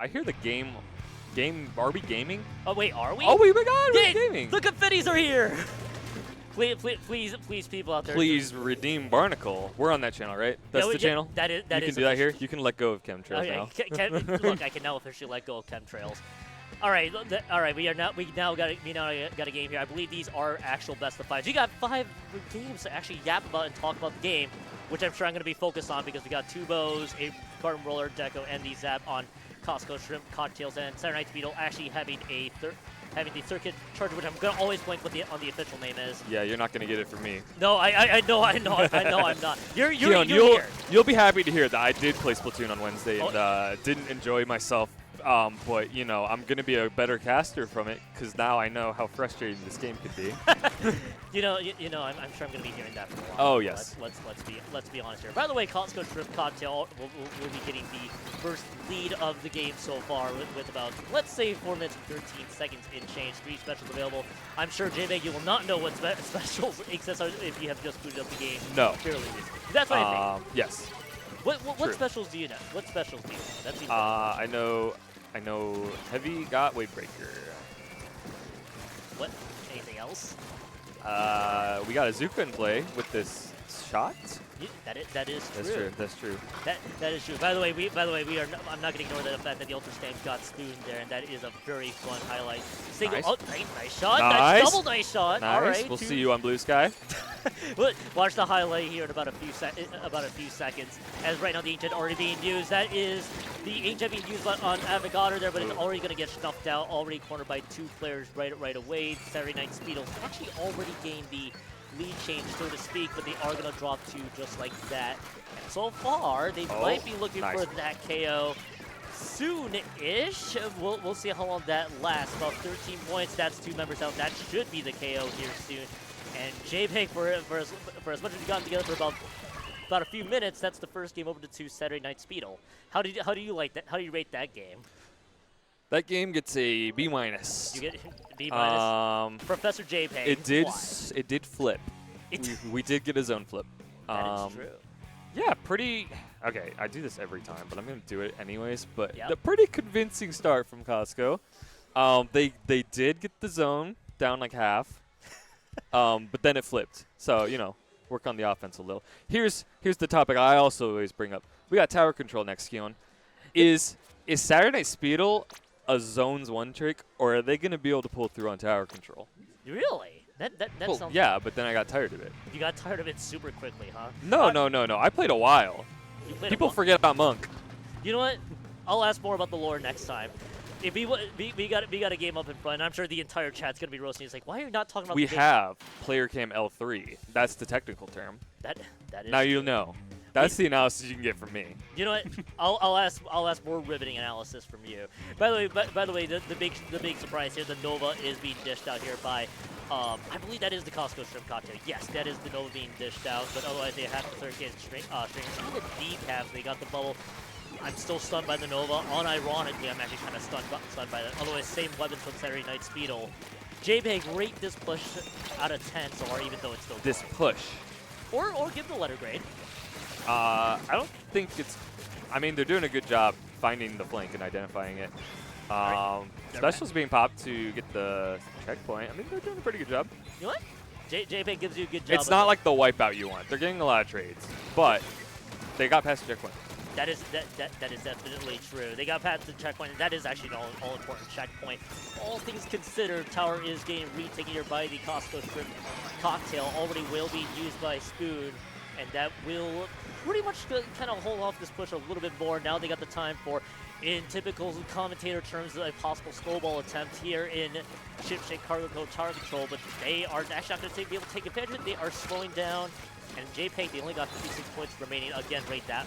I hear the are we gaming? Oh wait, are we? Oh my God, we're Yay, gaming. the confettis are here. Please, people out there. Please redeem Barnacle. We're on that channel, right? That's the channel? That is. You can do that here. You can let go of chemtrails Okay, now. look, I can now officially let go of chemtrails. All right, We now got a game here. I believe these are actual best of fives. You got 5 games to actually yap about and talk about the game, which I'm sure I'm going to be focused on because we got 2 bows, a carton roller, deco, and the zap on Costco shrimp cocktails, and Saturday Night Speedle actually having the circuit charger, which I'm gonna always blank what on the official name is. Yeah, you're not gonna get it from me. No, I know I'm not. You're Keon, here. You'll be happy to hear that I did play Splatoon on Wednesday and didn't enjoy myself. But you know, I'm gonna be a better caster from it because now I know how frustrating this game could be. you know, I'm sure I'm gonna be hearing that for a while. Oh yes. Let's be honest here. By the way, Costco Shrimp Cocktail will be getting the first lead of the game so far with about, let's say, 4 minutes and 13 seconds in change. 3 specials available. I'm sure JBag, you will not know what specials exist if you have just booted up the game. No. Fairly recently. That's what I think. Yes. What specials do you know? What specials do you know? That's I know Heavy got Wave Breaker. What? Anything else? We got Azuka in play with this shot. Yeah, that is true. That's true. That's true. That is true. By the way, I'm not going to ignore the fact that the Ultra Stamp got spooned there, and that is a very fun highlight. Single, Nice. Oh, nice shot. Nice. Double nice shot. Nice. All right. We'll see you on Blue Sky. Watch the highlight here in about a few seconds. As right now the Ancient already being used. That is the Ancient being used on Avogadro there, but it's already going to get snuffed out. Already cornered by 2 players right away. Saturday Night Speedle actually already gained the lead change, so to speak, but they are going to drop 2 just like that. And so far, they might be looking for that KO soon-ish. We'll see how long that lasts. About 13 points. That's 2 members out. That should be the KO here soon. And JPEG, for as much as we've gotten together for about a few minutes, that's the first game over to Saturday Night Speedle. How do you like that? How do you rate that game? That game gets a B-. You get B-. Professor JPEG. It did flip. We did get a zone flip. That is true. Yeah, pretty. Okay, I do this every time, but I'm gonna do it anyways. But Yep. the pretty convincing start from Costco. They did get the zone down like half, but then it flipped. So you know, work on the offense a little. Here's the topic I also always bring up. We got tower control next, Keon. Is Saturday Night Speedle a zones 1 trick, or are they gonna be able to pull through on tower control? Really? That Well, sounds. yeah, but then I got tired of it. You got tired of it super quickly, huh? No. I played a while. You played People forget about Monk. You know what? I'll ask more about the lore next time. If we got a game up in front, I'm sure the entire chat's gonna be roasting. It's like, why are you not talking about? We the have player cam L3. That's the technical term. that is. Now you know. That's the analysis you can get from me. You know what? I'll ask more riveting analysis from you. By the way, the big surprise here, the Nova is being dished out here by, I believe that is the Costco Shrimp Cocktail. Yes, that is the Nova being dished out. But otherwise, they have to circuit string. Even the decaps, they got the bubble. I'm still stunned by the Nova. Unironically, I'm actually kind of stunned by that. Otherwise, same weapons from Saturday Night Speedle. JPEG, rate this push out of 10 so far, even though it's still This going. push. Or give the letter grade. I don't think it's. I mean, they're doing a good job finding the flank and identifying it. Specials being popped to get the checkpoint. I mean, they're doing a pretty good job. You know what? JPEG gives you a good job. It's not like the wipeout you want. They're getting a lot of trades, but they got past the checkpoint. That is definitely true. They got past the checkpoint. That is actually an all-important checkpoint. All things considered, tower is getting retaken here by the Costco Shrimp Cocktail. Already will be used by Spoon, and that will pretty much kind of hold off this push a little bit more. Now they got the time for, in typical commentator terms, a possible snowball attempt here in Ship Shake Cargo Code Tower Control, but they are actually not going to be able to take advantage of it. They are slowing down, and JPEG, they only got 56 points remaining. Again, rate that.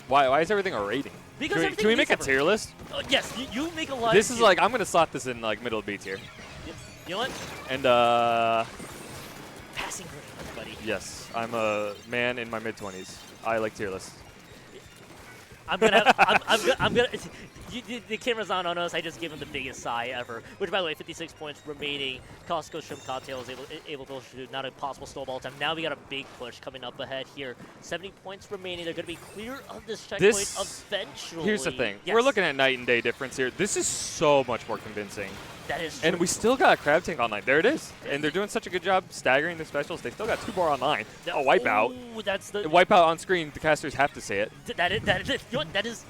Why is everything a rating? Because can we make a tier list? Yes, you make a lot. This is like, I'm going to slot this in like middle of B tier. You know what? And Passing grade, everybody. yes, I'm a man in my mid-20s. I like tier lists. I'm gonna the camera's not on us. I just gave him the biggest sigh ever. Which, by the way, 56 points remaining. Costco Shrimp Cocktail is able to shoot. Not a possible snowball time. Now we got a big push coming up ahead here. 70 points remaining. They're going to be clear of this checkpoint eventually. Here's the thing. Yes. We're looking at night and day difference here. This is so much more convincing. That is true. And we still got a Crab Tank online. There it is. And they're doing such a good job staggering the specials. They still got 2 more online. A wipeout. Ooh, that's the Wipeout on screen. The casters have to say it. that is.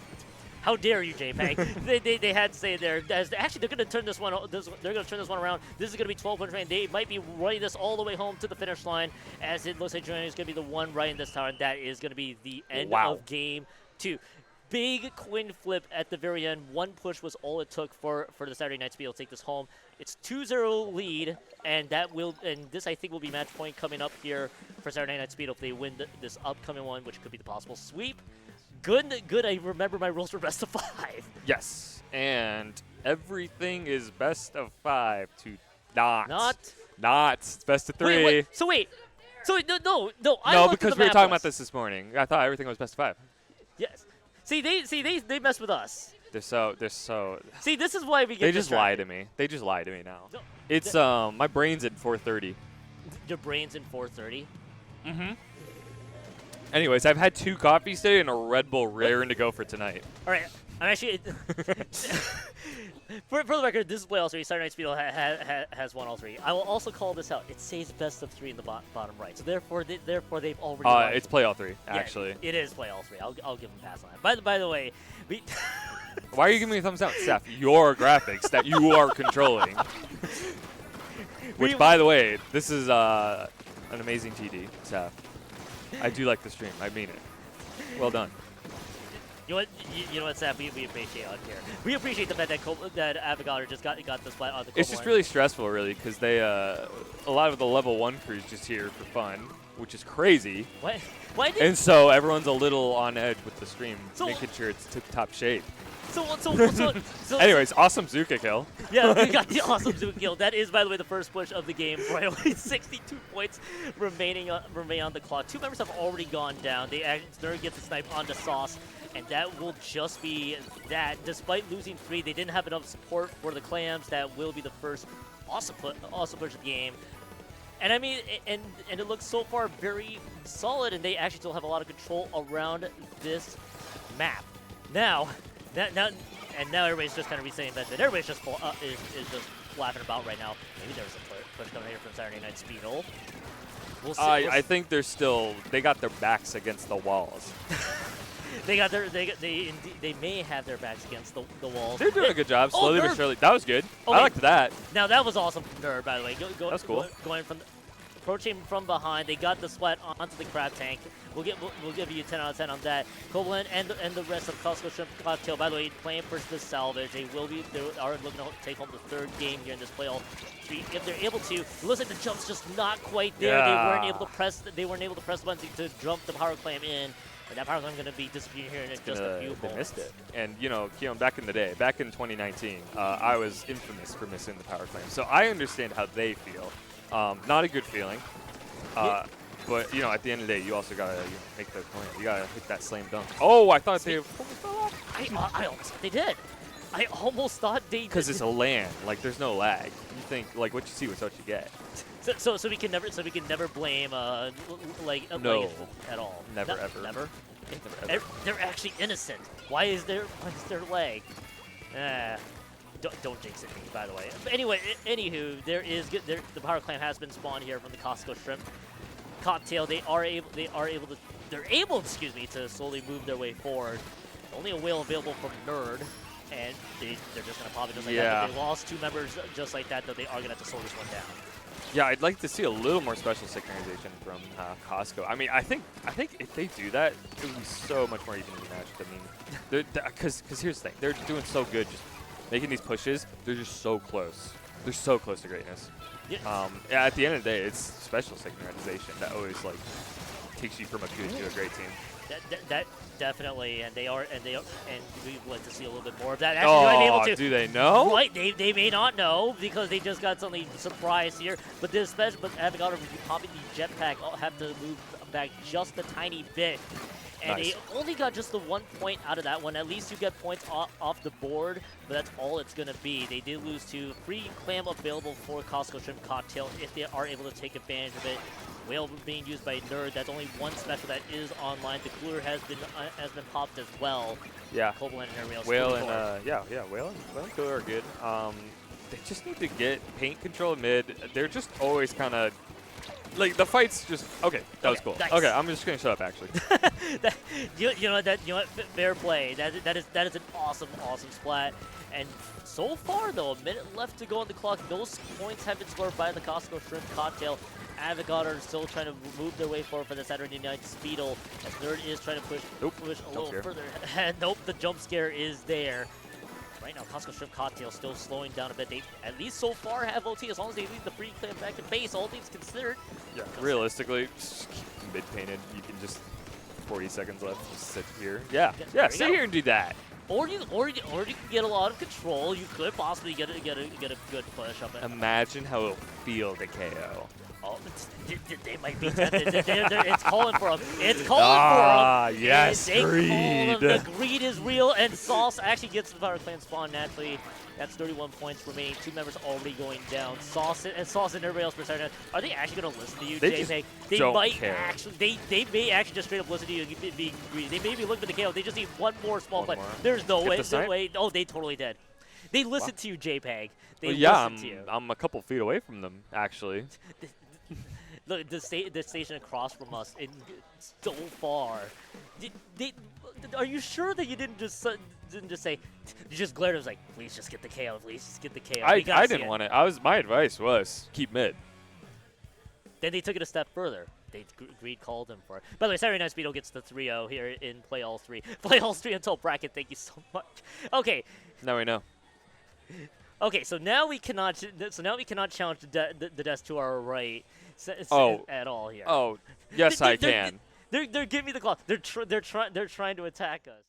How dare you, JPEG? they had to say it there. Actually, they're going to turn this one. They're going to turn this one around. This is going to be 12 points remaining. They might be running this all the way home to the finish line, as it looks like Julian is going to be the one right in this tower, and that is going to be the end of game 2. Big coin flip at the very end. One push was all it took for the Saturday Night Speedle to take this home. It's 2-0 lead, and this I think will be match point coming up here for Saturday Night Speedle if they win this upcoming one, which could be the possible sweep. Good. I remember my rules were best of 5. Yes, and everything is best of 5 to not. It's best of 3. Wait. So no. No, because we were talking about this morning. I thought everything was best of 5. Yes. See, they mess with us. They're so. See, this is why we get. They just lie distracted. to me. They just lie to me now. No, It's my brain's at 4:30. Your brain's in 4:30. Mm-hmm. Anyways, I've had 2 coffees today and a Red Bull raring to go for tonight. All right, I'm actually. for the record, this is play all 3. Saturday Night Speedle has won all 3. I will also call this out. It says best of 3 in the bottom right, so therefore they've already. Won. It's play all 3 actually. Yeah, it is play all 3. I'll give them a pass on that. By the way, we. Why are you giving me a thumbs down, Seth? Your graphics that you are controlling. Which, by the way, this is an amazing TD, Seth. I do like the stream. I mean it. Well done. You know what, Seth? We appreciate on here. We appreciate the fact that Avogadro just got the splat on the. It's just really stressful, really, because they a lot of the level 1 crews just here for fun, which is crazy. What? Why did? And so everyone's a little on edge with the stream, making sure it's tip-top shape. So anyways, awesome Zuka kill. Yeah, we got the awesome Zuka kill. That is, by the way, the first push of the game. Right away, 62 points remain on the clock. 2 members have already gone down. Nerd gets a snipe onto Sauce, and that will just be that. Despite losing 3, they didn't have enough support for the Clams. That will be the first awesome push of the game. And I mean, and it looks so far very solid, and they actually still have a lot of control around this map. Now everybody's just kind of reinvented. Everybody's just is just laughing about right now. Maybe there's a push coming here from Saturday Night Speedle. We'll see. I think they got their backs against the walls. They may have their backs against the walls. They're doing a good job, slowly but surely. That was good. Okay. I liked that. Now that was awesome from Nerd, by the way. That's cool. Approaching from behind, they got the sweat onto the Crab Tank. We'll give you 10 out of 10 on that. Koblin and the rest of Costco Shrimp Cocktail, by the way, playing for the salvage. They are looking to take home the 3rd game here in this playoff. If they're able to, it looks like the jump's just not quite there. Yeah. They weren't able to press the button to jump the power clam in. And that power clam going to be disappearing here in just a few moments. They missed it. And Keon, back in the day, back in 2019, I was infamous for missing the power clam. So I understand how they feel. Not a good feeling. But, at the end of the day, you also got to make the point. You got to hit that slam dunk. Oh, I thought they almost fell off. I almost thought they did. I almost thought they did. Because it's a LAN. Like, there's no lag. You think, like, what you see is what you get. So we can never blame, no. at all. Never, ever. Never? Never, ever. They're actually innocent. Why is their leg? Don't jinx it, by the way. But anyway, anywho, the power clam has been spawned here from the Costco Shrimp Cocktail. They're able to slowly move their way forward. Only a whale available from Nerd, and they're just gonna pop it just like that. They lost 2 members just like that, though. They are gonna have to slow this one down. Yeah, I'd like to see a little more special synchronization from Costco. I mean, I think if they do that, it would be so much more evenly matched. I mean, because here's the thing, they're doing so good, just making these pushes. They're just so close. They're so close to greatness. Yeah. At the end of the day, it's special synchronization that always takes you from a good to a great team. That definitely, and we would like to see a little bit more of that. Actually, able to. Do they know? Right, they may not know because they just got something surprised here. But Avogadro, popping the jetpack, have to move back just a tiny bit. And Nice. they only got just the 1 point out of that one. At least you get points off the board, but that's all it's going to be. They did lose to free clam available for Costco Shrimp Cocktail if they are able to take advantage of it. Whale being used by Nerd. That's only one special that is online. The cooler has been popped as well. Yeah. Cold and Rails. Whale and Whale and Cooler are good. They just need to get paint control mid. They're just always kind of like the fights. Just okay. That was cool. Nice. Okay, I'm just gonna shut up actually. you know what? Fair play. That is an awesome splat. And so far though, a minute left to go on the clock. Those points have been scored by the Costco Shrimp Cocktail. Avogadro are still trying to move their way forward for the Saturday Night Speedle. As Nerd is trying to push a little further ahead. Nope, the jump scare is there. Right now, Costco Shrimp Cocktail still slowing down a bit. They, at least so far, have OT. As long as they leave the free clam back in base, all things considered. Yeah. Realistically, just keep mid painted. You can just 40 seconds left. Just sit here. Yeah. Sit here and do that. Or you can get a lot of control. You could possibly get a good push up. Imagine how it'll feel to KO. Oh, they might be tempted. It's calling for them. It's calling for them. Yes, greed. The greed is real, and Sauce actually gets the Power Clan spawn naturally. That's 31 points remaining. 2 members already going down. Sauce and everybody else percent. Are they actually going to listen to you, JPEG? They might care. actually. They may actually just straight up listen to you being greedy. They may be looking for the KO. They just need one more small play. There's no way. No way. Oh, they totally did. They listened to you, JPEG. They listened to you. I'm a couple feet away from them, actually. Look, the station across from us, so far. Are you sure that you didn't just say? You just glared. It was like, please just get the KO. Please just get the KO. I didn't want it. My advice was keep mid. Then they took it a step further. They Greed called him for it. By the way, Saturday Night Speedle gets the 3-0 here in Play All 3. Play All 3 until bracket. Thank you so much. Okay. Now we know. Okay, so now we cannot. So now we cannot challenge the desk to our right. At all here. Oh, yes, I can. They're giving me the clock. They're trying to attack us.